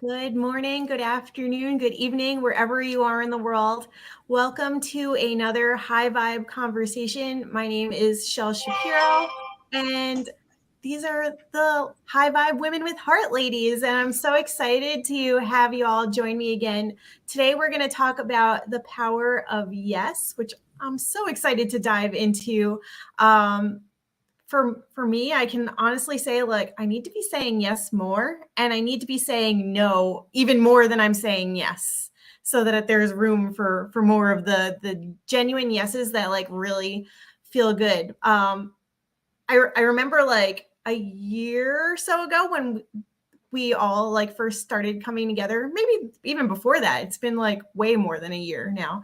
Good morning, good afternoon, good evening, wherever you are in the world. Welcome to another high vibe conversation. My name is Shel Shapiro, and these are the high vibe women with heart ladies. And I'm so excited to have you all join me again. Today, we're going to talk about the power of yes, which I'm so excited to dive into. For me, I can honestly say, like, I need to be saying yes more, and I need to be saying no even more than I'm saying yes, so that there's room for more of the genuine yeses that like really feel good. I remember like a year or so ago when we all like first started coming together, maybe even before that. It's been like way more than a year now.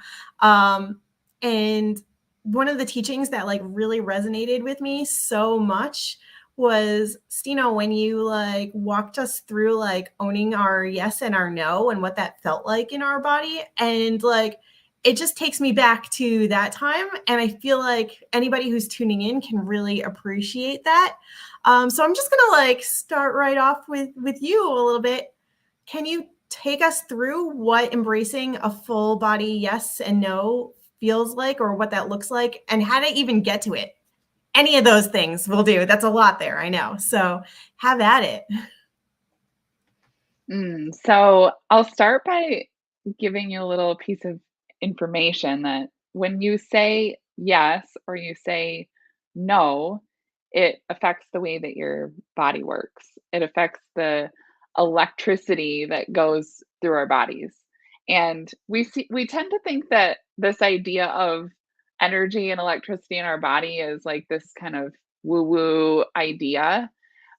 And one of the teachings that like really resonated with me so much was, Steena, when you like walked us through like owning our yes and our no and what that felt like in our body. And like it just takes me back to that time. And I feel like anybody who's tuning in can really appreciate that. So I'm just gonna like start right off with you a little bit. Can you take us through what embracing a full body yes and no feels like, or what that looks like, and how to even get to it? Any of those things will do. That's a lot there, I know. So have at it. So I'll start by giving you a little piece of information that when you say yes or you say no, it affects the way that your body works. It affects the electricity that goes through our bodies. And we tend to think that this idea of energy and electricity in our body is like this kind of woo-woo idea,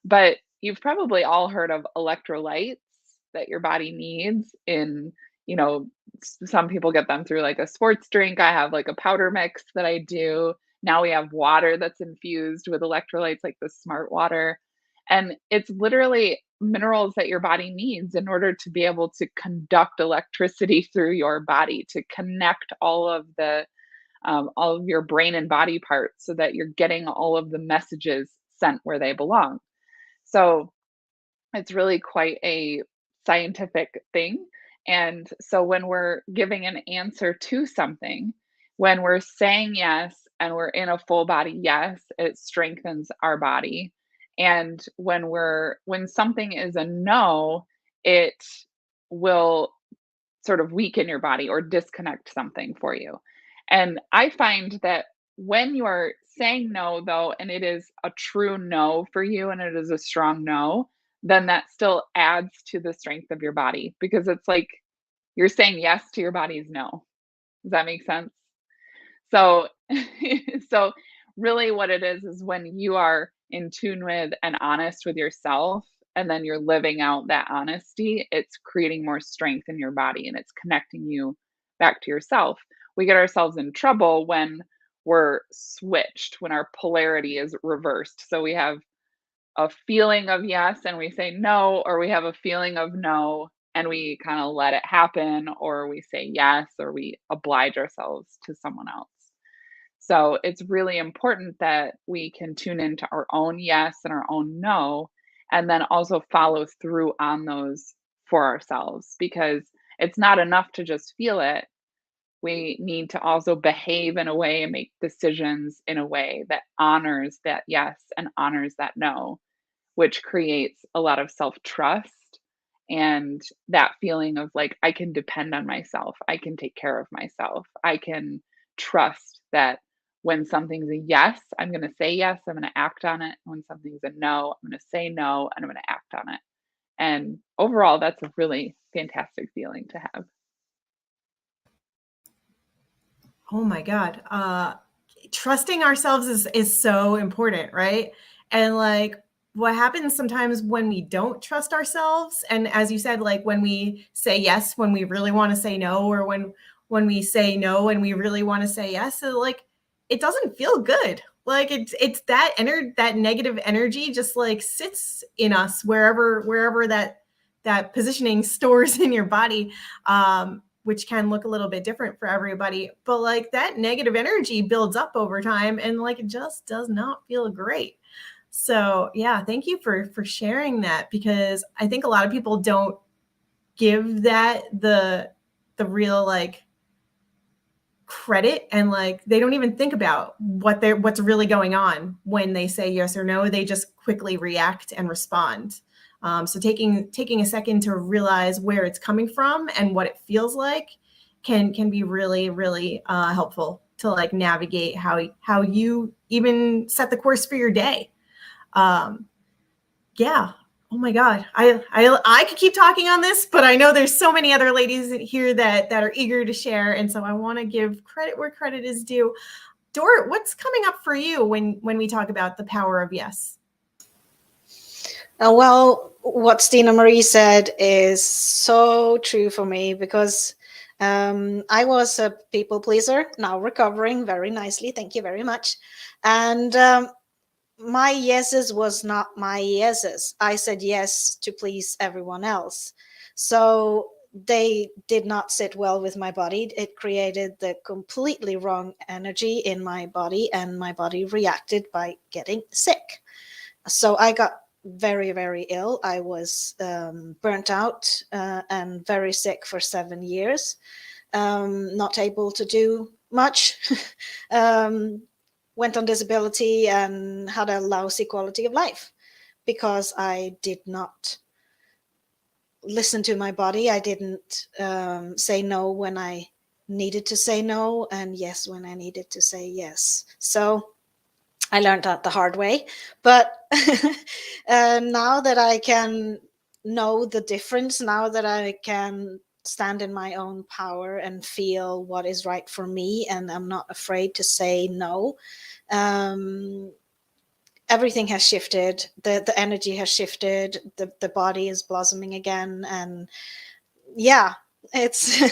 but you've probably all heard of electrolytes that your body needs in, you know, some people get them through like a sports drink. I have like a powder mix that I do. Now we have water that's infused with electrolytes, like the smart water. And it's literally minerals that your body needs in order to be able to conduct electricity through your body, to connect all of your brain and body parts so that you're getting all of the messages sent where they belong. So it's really quite a scientific thing. And so when we're giving an answer to something, when we're saying yes and we're in a full body yes, it strengthens our body. And when something is a no, it will sort of weaken your body or disconnect something for you. And I find that when you are saying no, though, and it is a true no for you and it is a strong no, then that still adds to the strength of your body because it's like you're saying yes to your body's no. Does that make sense? So, so really what it is when you are in tune with and honest with yourself, and then you're living out that honesty, it's creating more strength in your body and it's connecting you back to yourself. We get ourselves in trouble when we're switched, when our polarity is reversed. So we have a feeling of yes and we say no, or we have a feeling of no and we kind of let it happen, or we say yes, or we oblige ourselves to someone else. So it's really important that we can tune into our own yes and our own no, and then also follow through on those for ourselves because it's not enough to just feel it. We need to also behave in a way and make decisions in a way that honors that yes and honors that no, which creates a lot of self trust and that feeling of like, I can depend on myself. I can take care of myself. I can trust that when something's a yes, I'm going to say yes, I'm going to act on it. When something's a no, I'm going to say no and I'm going to act on it. And overall, that's a really fantastic feeling to have. Oh my God. Trusting ourselves is so important, right? And like what happens sometimes when we don't trust ourselves, and as you said, like when we say yes when we really want to say no, or when we say no and we really want to say yes, so like it doesn't feel good. Like it's that negative energy just like sits in us wherever that positioning stores in your body. Which can look a little bit different for everybody. But like that negative energy builds up over time and like it just does not feel great. So yeah, thank you for sharing that, because I think a lot of people don't give that the real like credit, and like they don't even think about what's really going on when they say yes or no. They just quickly react and respond. So taking a second to realize where it's coming from and what it feels like can be really, really helpful to like navigate how you even set the course for your day. Yeah. Oh my God. I could keep talking on this, but I know there's so many other ladies here that are eager to share. And so I want to give credit where credit is due. Dort, what's coming up for you when we talk about the power of yes? Well, what Steena Marie said is so true for me, because I was a people pleaser, now recovering very nicely. Thank you very much. And my yeses was not my yeses. I said yes to please everyone else. So they did not sit well with my body. It created the completely wrong energy in my body, and my body reacted by getting sick. So I got very, very ill. I was burnt out and very sick for 7 years, not able to do much. Went on disability and had a lousy quality of life because I did not listen to my body. I didn't say no when I needed to say no, and yes when I needed to say yes. So I learned that the hard way. But now that I can know the difference, now that I can stand in my own power and feel what is right for me, and I'm not afraid to say no, everything has shifted. The energy has shifted. The body is blossoming again. And yeah, it's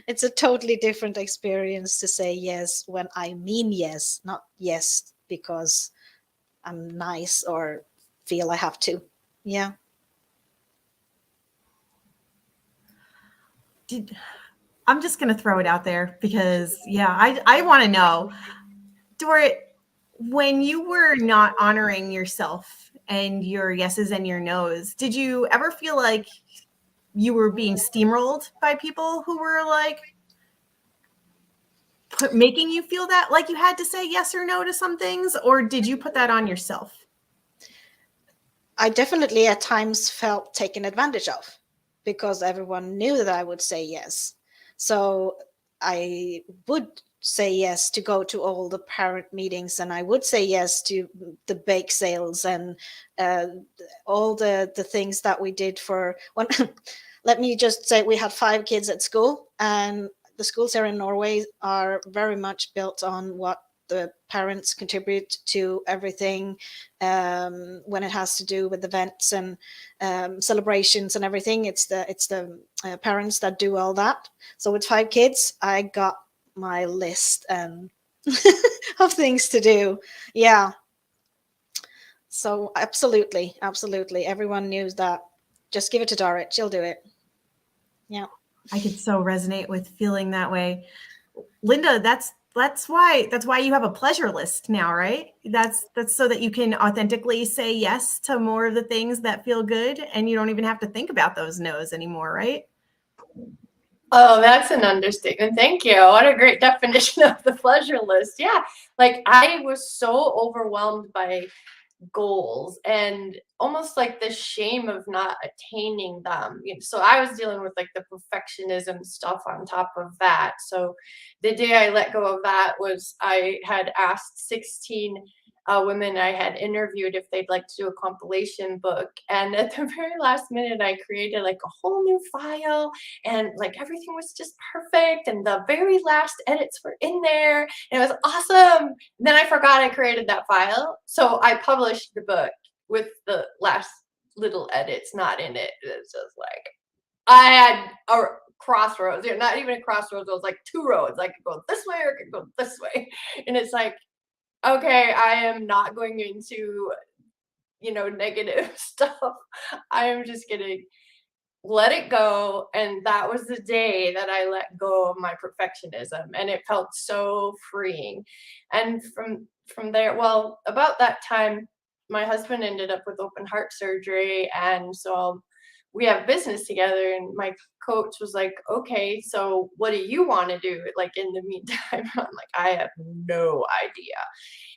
it's a totally different experience to say yes when I mean yes, not yes because I'm nice or feel I have to. Yeah. I'm just going to throw it out there because, yeah, I want to know, Dorit, when you were not honoring yourself and your yeses and your nos, did you ever feel like you were being steamrolled by people who were like making you feel that like you had to say yes or no to some things? Or did you put that on yourself? I definitely at times felt taken advantage of because everyone knew that I would say yes. So I would say yes to go to all the parent meetings, and I would say yes to the bake sales and all the things that we did for when let me just say we had 5 kids at school, and the schools here in Norway are very much built on what the parents contribute to everything, when it has to do with events and celebrations and everything. It's the parents that do all that. So with 5 kids, I got my list and of things to do. Yeah. So absolutely, everyone knew that. Just give it to Dorit, she'll do it. Yeah. I could so resonate with feeling that way. Linda, that's why you have a pleasure list now, right? That's so that you can authentically say yes to more of the things that feel good, and you don't even have to think about those no's anymore, right? Oh, that's an understatement. Thank you. What a great definition of the pleasure list. Yeah. Like I was so overwhelmed by goals and almost like the shame of not attaining them. So I was dealing with like the perfectionism stuff on top of that. So the day I let go of that was I had asked 16 women I had interviewed if they'd like to do a compilation book. And at the very last minute, I created like a whole new file, and like everything was just perfect. And the very last edits were in there. And it was awesome. Then I forgot I created that file. So I published the book with the last little edits not in it. It's just like I had a crossroads. Not even a crossroads. It was like 2 roads. I could go this way or I could go this way. And it's like, okay, I am not going into, negative stuff. I am just gonna let it go. And that was the day that I let go of my perfectionism, and it felt so freeing. And from there, well, about that time, my husband ended up with open heart surgery, and so we have business together, and my coach was like, okay, so what do you want to do like in the meantime? I'm like, I have no idea.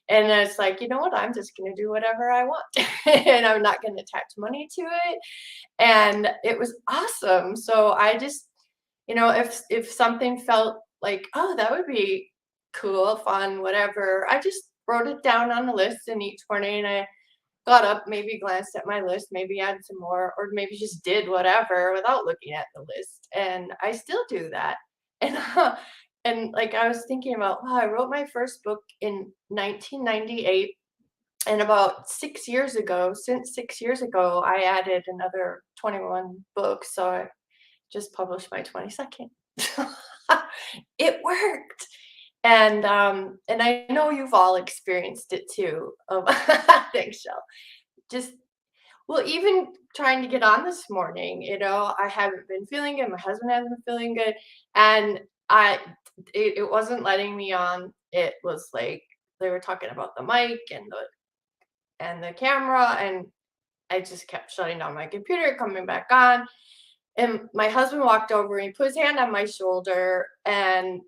And it's like, you know what, I'm just going to do whatever I want and I'm not going to attach money to it. And it was awesome. So I just, if something felt like, oh, that would be cool, fun, whatever, I just wrote it down on the list, and each morning I got up, maybe glanced at my list, maybe added some more, or maybe just did whatever without looking at the list. And I still do that. And and like I was thinking about, wow, I wrote my first book in 1998. And about 6 years ago, I added another 21 books. So I just published my 22nd. It worked. And I know you've all experienced it too. Thanks, Shell. Just, well, even trying to get on this morning, I haven't been feeling good. My husband hasn't been feeling good, and it wasn't letting me on. It was like they were talking about the mic and the camera, and I just kept shutting down my computer, coming back on. And my husband walked over and he put his hand on my shoulder, and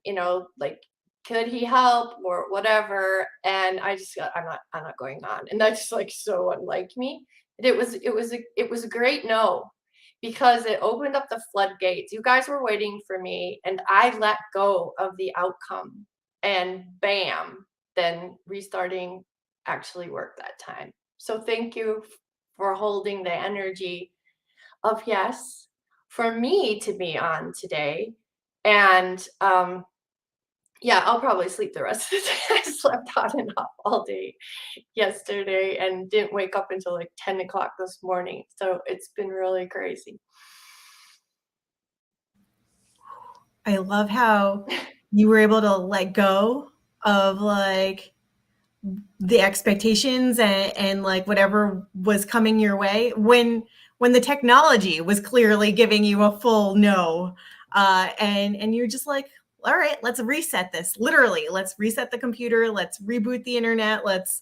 like, could he help or whatever? And I just got, I'm not going on. And that's like so unlike me. It was a great no, because it opened up the floodgates. You guys were waiting for me, and I let go of the outcome, and bam, then restarting actually worked that time. So thank you for holding the energy of yes for me to be on today. And yeah, I'll probably sleep the rest of the day. I slept on and off all day yesterday and didn't wake up until like 10 o'clock this morning. So it's been really crazy. I love how you were able to let go of like the expectations and like whatever was coming your way when the technology was clearly giving you a full no. And you're just like, all right, let's reset this. Literally, let's reset the computer. Let's reboot the internet. Let's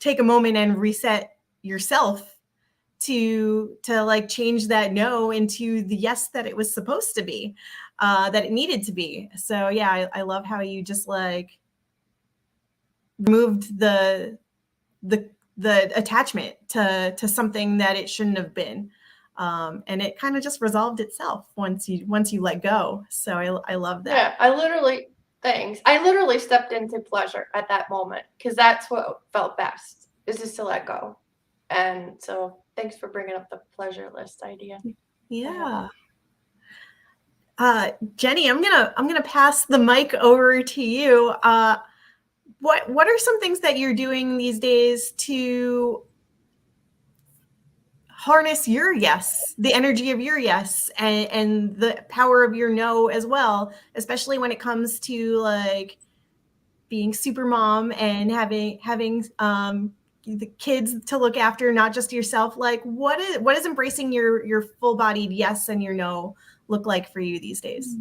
take a moment and reset yourself to like change that no into the yes that it was supposed to be, that it needed to be. So yeah, I love how you just like removed the attachment to something that it shouldn't have been. And it kind of just resolved itself once you let go. So I love that. Yeah, I literally stepped into pleasure at that moment, because that's what felt best, is just to let go. And so thanks for bringing up the pleasure list idea. Yeah. Jenny, I'm gonna pass the mic over to you. What are some things that you're doing these days to harness your yes, the energy of your yes, and the power of your no as well, especially when it comes to like being super mom and having the kids to look after, not just yourself? Like what is embracing your full-bodied yes and your no look like for you these days?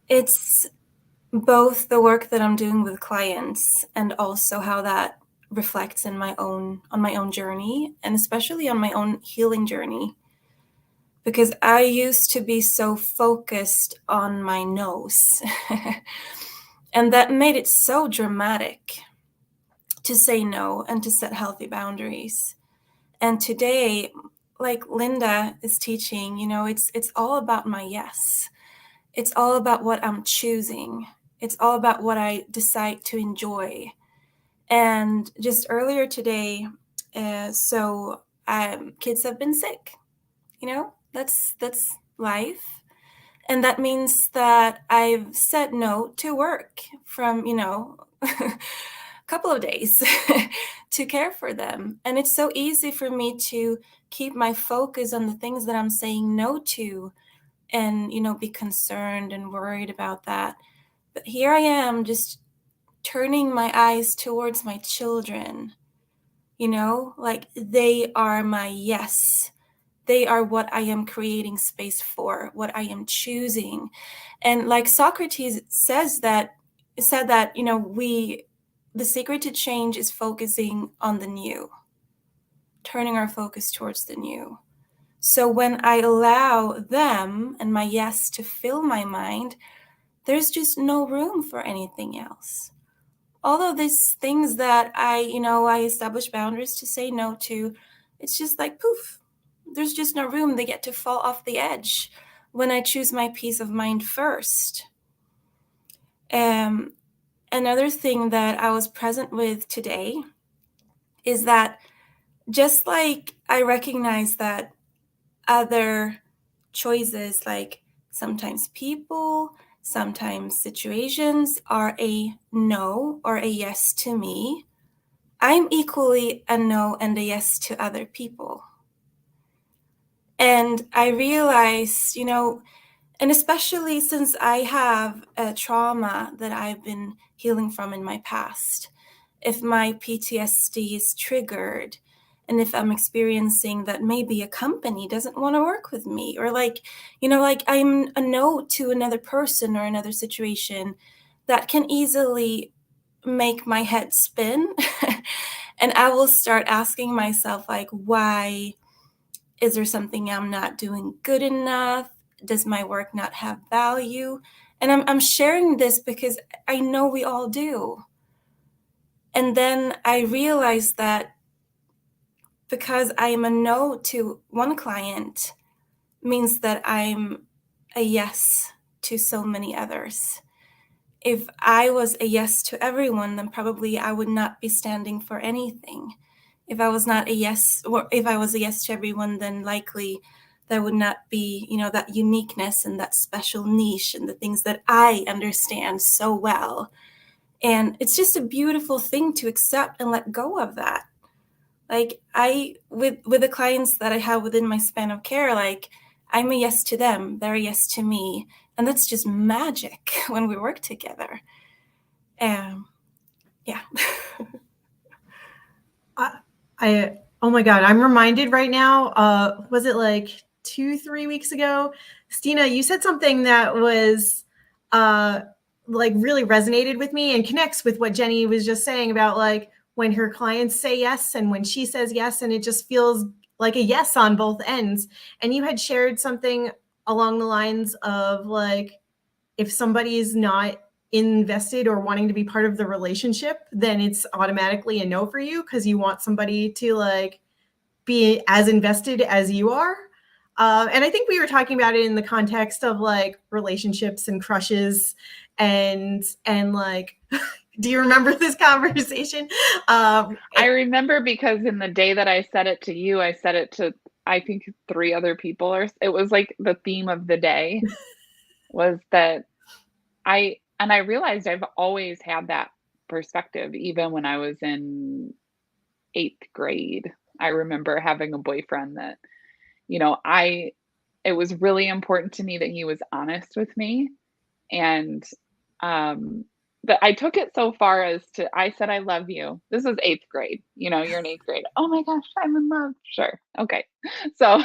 It's both the work that I'm doing with clients and also how that reflects in on my own journey, and especially on my own healing journey. Because I used to be so focused on my no's and that made it so dramatic to say no and to set healthy boundaries. And today, like Linda is teaching, it's all about my yes. It's all about what I'm choosing. It's all about what I decide to enjoy. And just earlier today, kids have been sick. That's life. And that means that I've said no to work from, a couple of days to care for them. And it's so easy for me to keep my focus on the things that I'm saying no to and, be concerned and worried about that. But here I am just turning my eyes towards my children, like they are my yes. They are what I am creating space for, what I am choosing. And like Socrates said that, the secret to change is focusing on the new. turning our focus towards the new. So when I allow them and my yes to fill my mind, there's just no room for anything else. All of these things that I establish boundaries to say no to, it's just like poof. There's just no room. They get to fall off the edge when I choose my peace of mind first. Another thing that I was present with today is that just like I recognize that other choices, like sometimes people, sometimes situations, are a no or a yes to me, I'm equally a no and a yes to other people. And I realize, and especially since I have a trauma that I've been healing from in my past, if my PTSD is triggered, and if I'm experiencing that maybe a company doesn't want to work with me, or like I'm a no to another person or another situation, that can easily make my head spin. And I will start asking myself, like, why? Is there something I'm not doing good enough? Does my work not have value? And I'm sharing this because I know we all do. And then I realized that because I am a no to one client means that I'm a yes to so many others. If I was a yes to everyone, then probably I would not be standing for anything. If I was not a yes, or if I was a yes to everyone, then likely there would not be, that uniqueness and that special niche and the things that I understand so well. And it's just a beautiful thing to accept and let go of that. Like with the clients that I have within my span of care, like I'm a yes to them, they're a yes to me. And that's just magic when we work together. Yeah. Oh my God, I'm reminded right now, was it like 2-3 weeks ago? Steena, you said something that was like really resonated with me and connects with what Jenny was just saying about like when her clients say yes and when she says yes, and it just feels like a yes on both ends. And you had shared something along the lines of like, if somebody is not invested or wanting to be part of the relationship, then it's automatically a no for you because you want somebody to like be as invested as you are. And I think we were talking about it in the context of like relationships and crushes and like, do you remember this conversation? I remember because in the day that I said it to you, I said it to, I think 3 other people, or it was like the theme of the day was that I realized I've always had that perspective, even when I was in 8th grade. I remember having a boyfriend that, it was really important to me that he was honest with me. And that I took it so far as to, I said, I love you. This was 8th grade. You're in 8th grade. Oh my gosh, I'm in love. Sure. Okay. So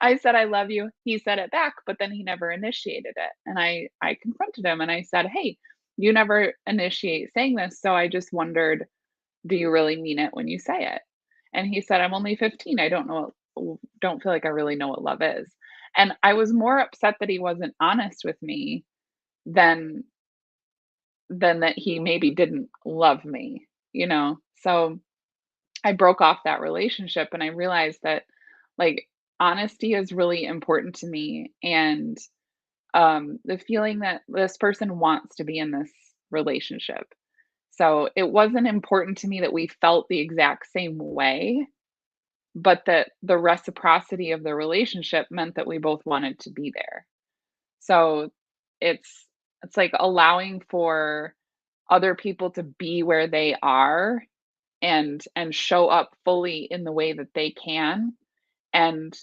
I said, I love you. He said it back, but then he never initiated it. And I confronted him and I said, hey, you never initiate saying this. So I just wondered, do you really mean it when you say it? And he said, I'm only 15. I don't feel like I really know what love is. And I was more upset that he wasn't honest with me than that he maybe didn't love me, So I broke off that relationship and I realized that like honesty is really important to me, and the feeling that this person wants to be in this relationship. So it wasn't important to me that we felt the exact same way, but that the reciprocity of the relationship meant that we both wanted to be there. So it's like allowing for other people to be where they are and show up fully in the way that they can. And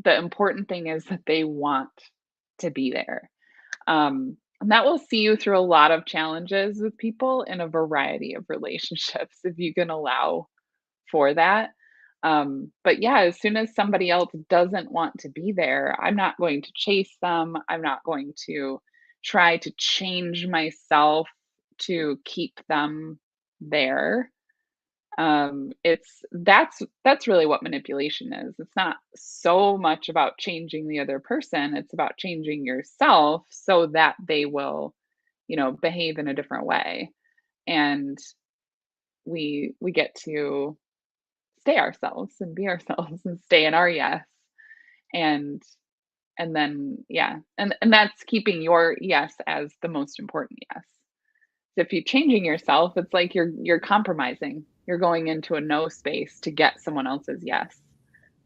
the important thing is that they want to be there. And that will see you through a lot of challenges with people in a variety of relationships if you can allow for that. But yeah, as soon as somebody else doesn't want to be there, I'm not going to chase them. I'm not going to try to change myself to keep them there. That's really what manipulation is. It's not so much about changing the other person, it's about changing yourself so that they will, behave in a different way. And we get to stay ourselves and be ourselves and stay in our yes. And then yeah, and that's keeping your yes as the most important yes. If you're changing yourself, it's like you're compromising. You're going into a no space to get someone else's yes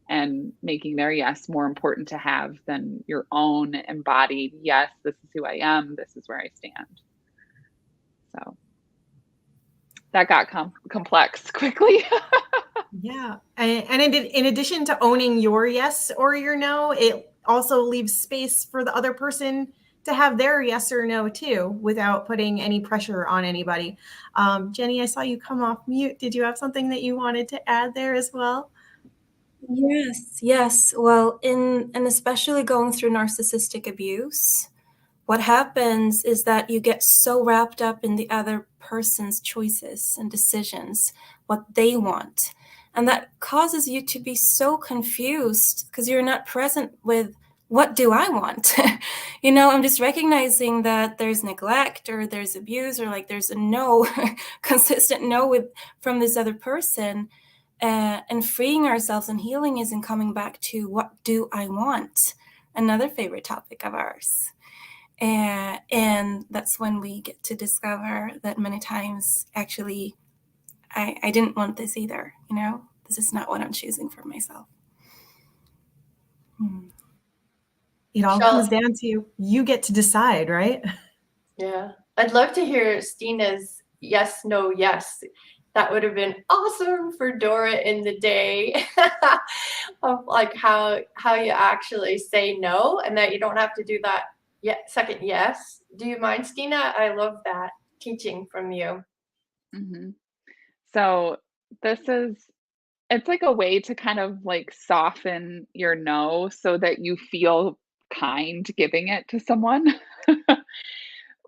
and making their yes more important to have than your own embodied yes, this is who I am, this is where I stand. So that got complex quickly. Yeah. And in addition to owning your yes or your no, it also leaves space for the other person to have their yes or no too, without putting any pressure on anybody. Jenny, I saw you come off mute. Did you have something that you wanted to add there as well? Yes. Well, and especially going through narcissistic abuse, what happens is that you get so wrapped up in the other person's choices and decisions, what they want. And that causes you to be so confused because you're not present with what do I want? I'm just recognizing that there's neglect or there's abuse or like there's a no, consistent no from this other person. And freeing ourselves and healing isn't coming back to what do I want? Another favorite topic of ours. And that's when we get to discover that many times, actually, I didn't want this either. This is not what I'm choosing for myself. It all comes down to you get to decide, right? Yeah. I'd love to hear Steena's yes, no, yes. That would have been awesome for Dora in the day of like how you actually say no and that you don't have to do that second yes. Do you mind, Steena? I love that teaching from you. Mm-hmm. So it's like a way to kind of like soften your no so that you feel kind giving it to someone.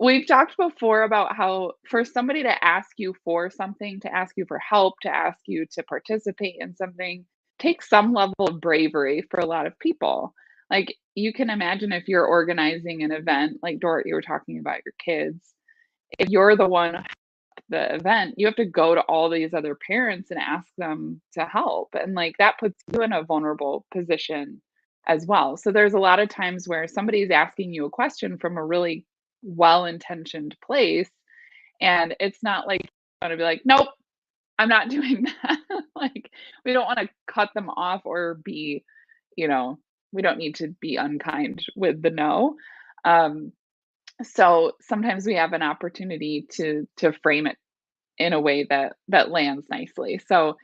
We've talked before about how for somebody to ask you for something, to ask you for help, to ask you to participate in something, takes some level of bravery for a lot of people. Like you can imagine if you're organizing an event, like Dora, you were talking about your kids, if you're the one at the event, you have to go to all these other parents and ask them to help. And like that puts you in a vulnerable position as well. So there's a lot of times where somebody's asking you a question from a really well-intentioned place, and it's not like you want to be like, nope, I'm not doing that. Like we don't want to cut them off or be, we don't need to be unkind with the no. So sometimes we have an opportunity to frame it in a way that lands nicely. So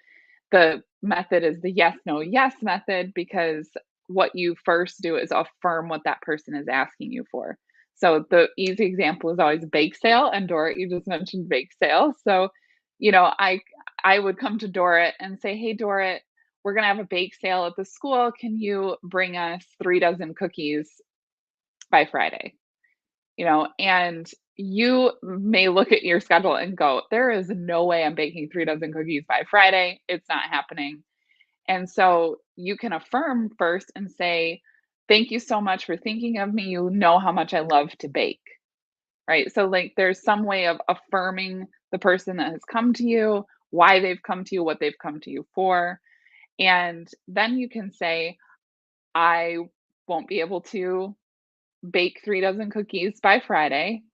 the method is the yes, no, yes method, because what you first do is affirm what that person is asking you for. So the easy example is always bake sale. And Dora, you just mentioned bake sale. So, I would come to Dora and say, hey, Dora, we're going to have a bake sale at the school. Can you bring us 3 dozen cookies by Friday? And you may look at your schedule and go, there is no way I'm baking 3 dozen cookies by Friday. It's not happening. And so you can affirm first and say, thank you so much for thinking of me. You know how much I love to bake, right? So like there's some way of affirming the person that has come to you, why they've come to you, what they've come to you for. And then you can say, I won't be able to bake 3 dozen cookies by Friday.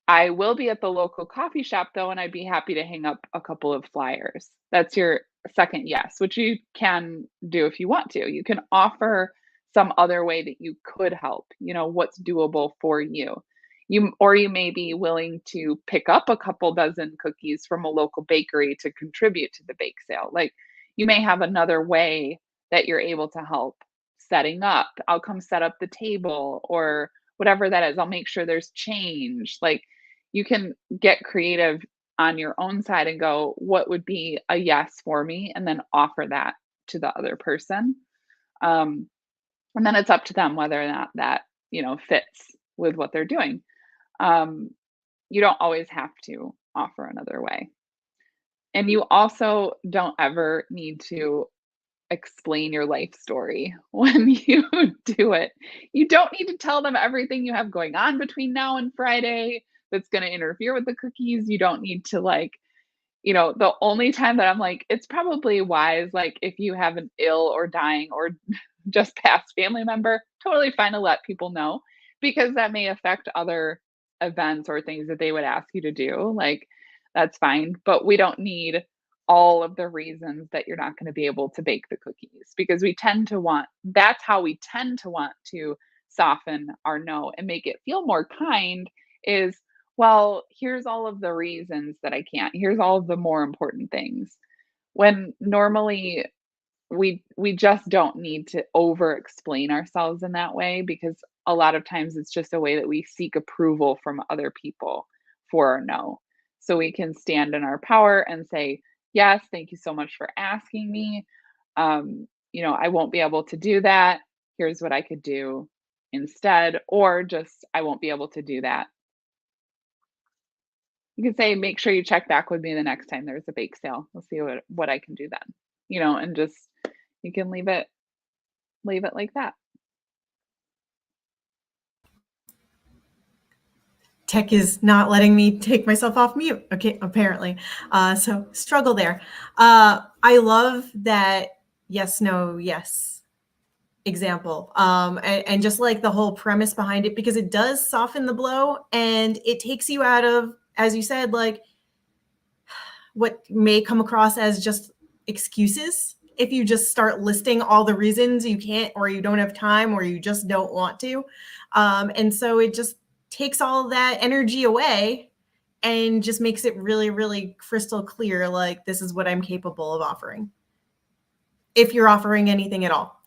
I will be at the local coffee shop though, and I'd be happy to hang up a couple of flyers. That's your second yes, which you can do if you want to. You can offer some other way that you could help, what's doable for you. You may be willing to pick up a couple dozen cookies from a local bakery to contribute to the bake sale. Like you may have another way that you're able to help setting up. I'll come set up the table or whatever that is. I'll make sure there's change. Like you can get creative on your own side and go, what would be a yes for me? And then offer that to the other person. And then it's up to them whether or not that, fits with what they're doing. You don't always have to offer another way. And you also don't ever need to explain your life story when you do it. You don't need to tell them everything you have going on between now and Friday that's going to interfere with the cookies. You don't need to like, the only time that I'm like, it's probably wise, like if you have an ill or dying or just past family member, totally fine to let people know, because that may affect other events or things that they would ask you to do. Like, that's fine. But we don't need all of the reasons that you're not going to be able to bake the cookies, because that's how we tend to want to soften our no and make it feel more kind is, well, here's all of the reasons that I can't. Here's all of the more important things. When normally we just don't need to over explain ourselves in that way, because a lot of times it's just a way that we seek approval from other people for our no. So we can stand in our power and say, yes, thank you so much for asking me. I won't be able to do that. Here's what I could do instead, or just, I won't be able to do that. You can say, make sure you check back with me the next time there's a bake sale. We'll see what I can do then, and just, you can leave it like that. Tech is not letting me take myself off mute. Okay, apparently. So struggle there. I love that yes, no, yes example. And just like the whole premise behind it, because it does soften the blow and it takes you out of, as you said, like what may come across as just excuses. If you just start listing all the reasons you can't, or you don't have time, or you just don't want to. And so it just takes all that energy away and just makes it really, really crystal clear, like, this is what I'm capable of offering. If you're offering anything at all,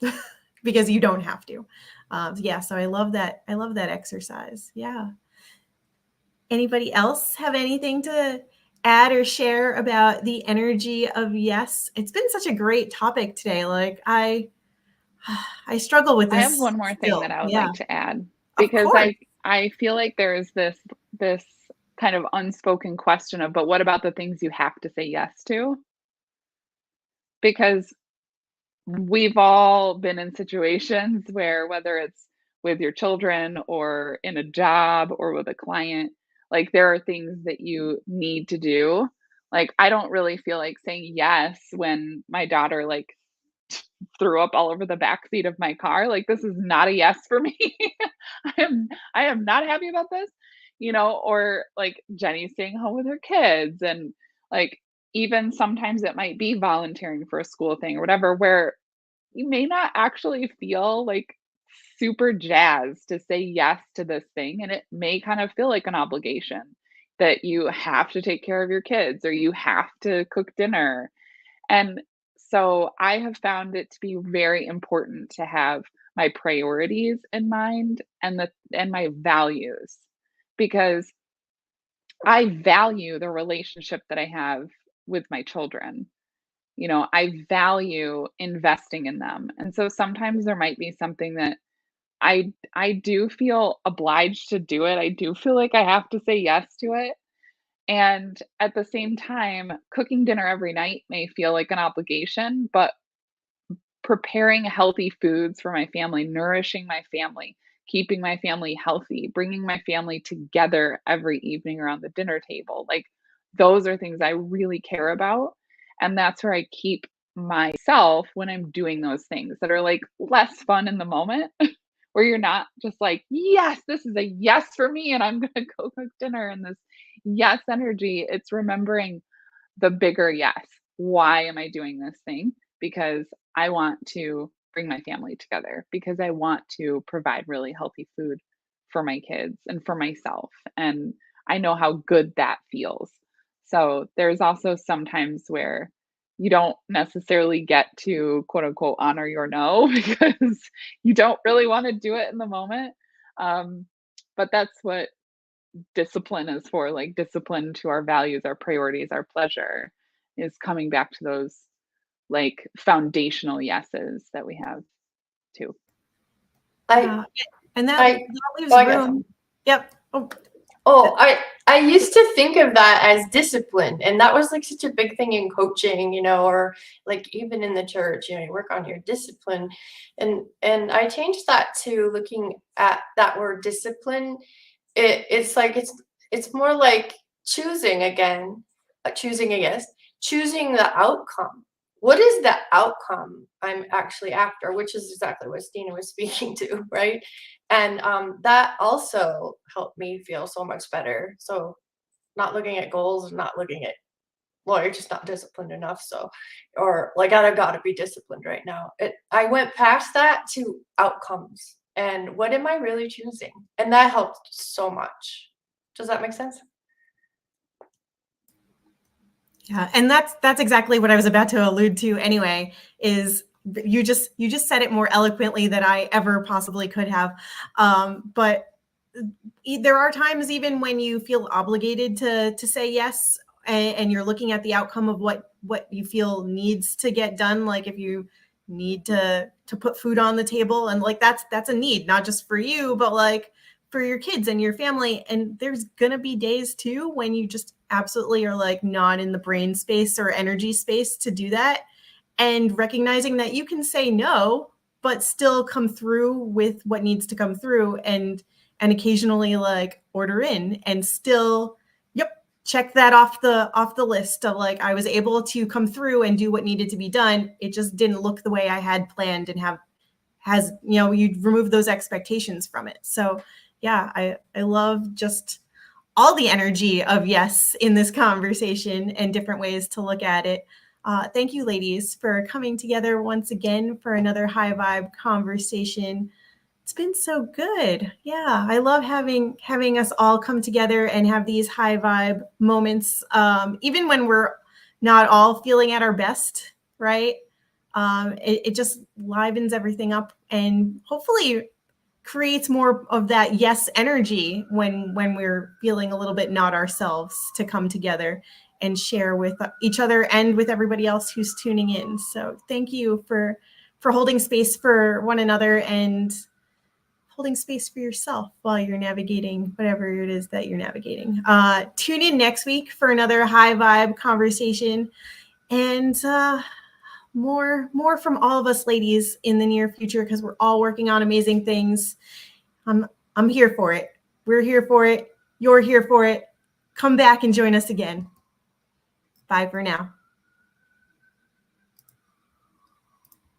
because you don't have to. So I love that. I love that exercise. Yeah. Anybody else have anything to add or share about the energy of yes? It's been such a great topic today. Like I struggle with this. I have one more thing that I would like to add, because I feel like there's this kind of unspoken question of, but what about the things you have to say yes to? Because we've all been in situations where, whether it's with your children or in a job or with a client, like there are things that you need to do. Like, I don't really feel like saying yes when my daughter like threw up all over the backseat of my car. Like, this is not a yes for me. I am not happy about this, or like Jenny staying home with her kids, and like even sometimes it might be volunteering for a school thing or whatever, where you may not actually feel like super jazzed to say yes to this thing. And it may kind of feel like an obligation that you have to take care of your kids or you have to cook dinner. And so I have found it to be very important to have my priorities in mind and my values, because I value the relationship that I have with my children. I value investing in them. And so sometimes there might be something that I do feel obliged to do it. I do feel like I have to say yes to it. And at the same time, cooking dinner every night may feel like an obligation, but preparing healthy foods for my family, nourishing my family, keeping my family healthy, bringing my family together every evening around the dinner table, like those are things I really care about. And that's where I keep myself when I'm doing those things that are like less fun in the moment, where you're not just like, yes, this is a yes for me, and I'm going to go cook dinner, and this yes energy. It's remembering the bigger yes. Why am I doing this thing? Because I want to bring my family together, because I want to provide really healthy food for my kids and for myself. And I know how good that feels. So there's also sometimes where you don't necessarily get to quote unquote honor your no because you don't really want to do it in the moment. But that's what discipline is for, like discipline to our values, our priorities, our pleasure, is coming back to those like foundational yeses that we have too. And that leaves room. Yep. Oh, Oh, I used to think of that as discipline, and that was like such a big thing in coaching, or like even in the church, you work on your discipline, and I changed that to looking at that word discipline. It's like it's more like choosing again, choosing, I guess, choosing the outcome. What is the outcome I'm actually after? Which is exactly what Steena was speaking to, right? And that also helped me feel so much better. So not looking at goals and not looking at, well, you're just not disciplined enough. So, or like, I've got to be disciplined right now. I went past that to outcomes and what am I really choosing? And that helped so much. Does that make sense? Yeah, and that's exactly what I was about to allude to anyway, is you just said it more eloquently than I ever possibly could have. But there are times even when you feel obligated to say yes, and you're looking at the outcome of what you feel needs to get done. Like if you need to put food on the table, and like that's a need, not just for you, but like for your kids and your family. And there's gonna be days too when you just absolutely are like not in the brain space or energy space to do that, and recognizing that you can say no but still come through with what needs to come through, and occasionally like order in and still, yep, check that off the list of like, I was able to come through and do what needed to be done. It just didn't look the way I had planned, and you remove those expectations from it. So yeah, I love just all the energy of yes in this conversation and different ways to look at it. Thank you, ladies, for coming together once again for another high vibe conversation. It's been so good. Yeah, I love having us all come together and have these high vibe moments, even when we're not all feeling at our best, right? It just livens everything up and hopefully creates more of that yes energy when we're feeling a little bit not ourselves, to come together and share with each other and with everybody else who's tuning in. So thank you for holding space for one another and holding space for yourself while you're navigating whatever it is that you're navigating. Tune in next week for another high vibe conversation, and more from all of us ladies in the near future, because we're all working on amazing things. I'm here for it. We're here for it. You're here for it. Come back and join us again. Bye for now.